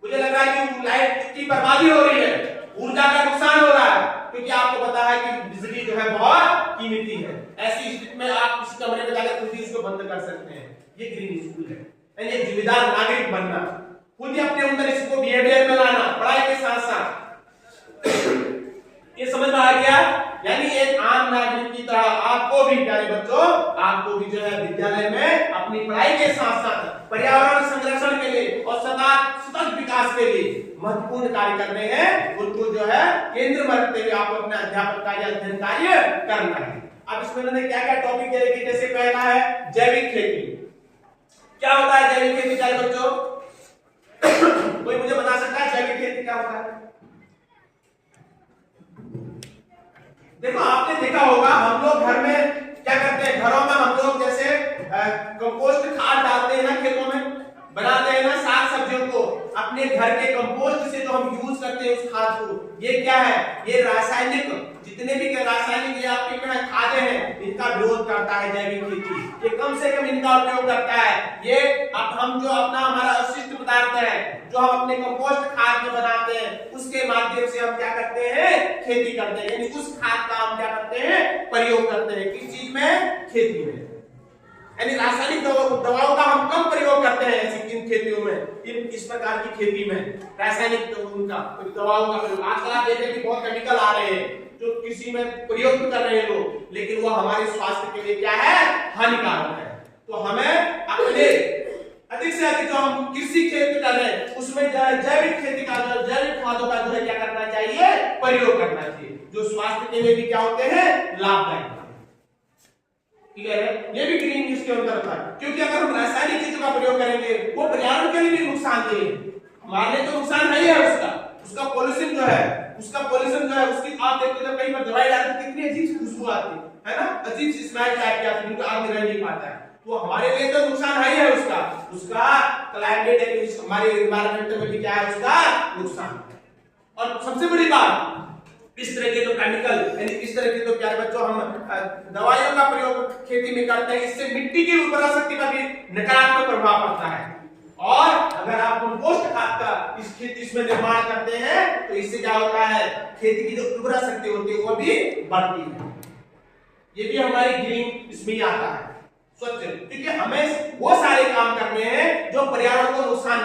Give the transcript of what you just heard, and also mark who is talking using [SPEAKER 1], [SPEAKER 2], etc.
[SPEAKER 1] मुझे लग रहा है कि लाइट की बर्बादी हो रही है, ऊर्जा का नुकसान हो रहा है, क्योंकि आपको पता है कि बिजली जो है बहुत कीमती है। ऐसी स्थिति में आप किसी कमरे में जाकर खुद ही इसको बंद कर सकते हैं। ये ग्रीन स्कूल है, यानी जिम्मेदार नागरिक बनना, खुद ही अपने अंदर इसको बिहेवियर में लाना, पढ़ाई के साथ साथ। ये समझ में आ गया? यानी एक आम नागरिक की तरह आपको भी, प्यारे बच्चों, आपको भी जो है विद्यालय में अपनी पढ़ाई के साथ साथ पर्यावरण संरक्षण के लिए और सतत विकास के लिए महत्वपूर्ण कार्य करने हैं। उनको जो है केंद्र में रखते हुए आपको अपना अध्यापन कार्य, अध्ययन कार्य करना है। अब इसमें मैंने क्या क्या टॉपिक दे रखे, जैसे पहला है जैविक खेती। क्या होता है जैविक खेती प्यारे बच्चों? कोई मुझे बता सकता है जैविक खेती क्या होता है? देखो, आपने देखा होगा हम लोग घर में क्या करते हैं, घरों में हम लोग जैसे कंपोस्ट खाद डालते हैं ना, खेतों में बनाते हैं ना साग सब्जियों को, अपने घर के कंपोस्ट से जो हम यूज करते हैं उस खाद को, ये क्या है? ये रासायनिक, जितने भी रासायनिक ये आपके खादें हैं, इनका विरोध करता है जैविक खेती। ये कम से कम इनका उपयोग करता है। ये अब हम जो अपना हमारा अवशिष्ट पदार्थ है जो हम अपने कंपोस्ट खाद में बनाते हैं, उसके माध्यम से हम क्या करते हैं? खेती करते हैं। यानी उस खाद का हम क्या करते हैं? प्रयोग करते हैं। किस चीज में? खेती में। यानी रासायनिक दवाओं का हम कम प्रयोग करते हैं ऐसी इन खेतियों में, इस प्रकार की खेती में रासायनिक उनका दवाओं का प्रयोग। आजकल आप देख रहे हैं कि बहुत केमिकल आ रहे हैं जो कृषि में प्रयोग कर रहे हैं लोग, लेकिन वो हमारे स्वास्थ्य के लिए क्या है? हानिकारक है। तो हमें अपने अधिक से अधिक जो हम कृषि खेती कर रहे हैं उसमें जैविक खेती का, जैविक खादों का जो है क्या करना चाहिए? प्रयोग करना चाहिए, जो स्वास्थ्य के लिए भी क्या होते हैं? लाभदायक। क्लियर है? ये भी ग्रीन इसके अंदर था, क्योंकि अगर हम रासायनिक चीजों का प्रयोग करेंगे वो पर्यावरण के लिए भी नुकसानदेह है। हमारे लिए तो नुकसान नहीं है उसका पॉल्यूशन जो है, उसकी आप देखते हो कई बार दवाई डालते कितनी अजीब सी खुशबू आती है ना, अजीब सी स्मेल टाइप की आती है, बिल्कुल आदमी रह नहीं पाता है। तो हमारे लिए तो नुकसान है ही है उसका क्लाइमेट है, हमारे एनवायरमेंट में भी क्या है? उसका नुकसान। और सबसे बड़ी बात, इस तरह के जो केमिकल, यानी इस तरह के जो प्यारे बच्चों हम दवाइयों का प्रयोग खेती में करते हैं, इससे मिट्टी की उर्वरा शक्ति पर भी नकारात्मक प्रभाव पड़ता है। और अगर आप कंपोस्ट खाद का इसमें निर्माण करते हैं तो इससे क्या होता है? खेती की जो उर्वरा शक्ति होती है वो भी बढ़ती है। ये भी हमारी ग्रीन इसमें ही आता है, स्वच्छ, क्योंकि हमें वो सारे काम करने हैं जो पर्यावरण को नुकसान न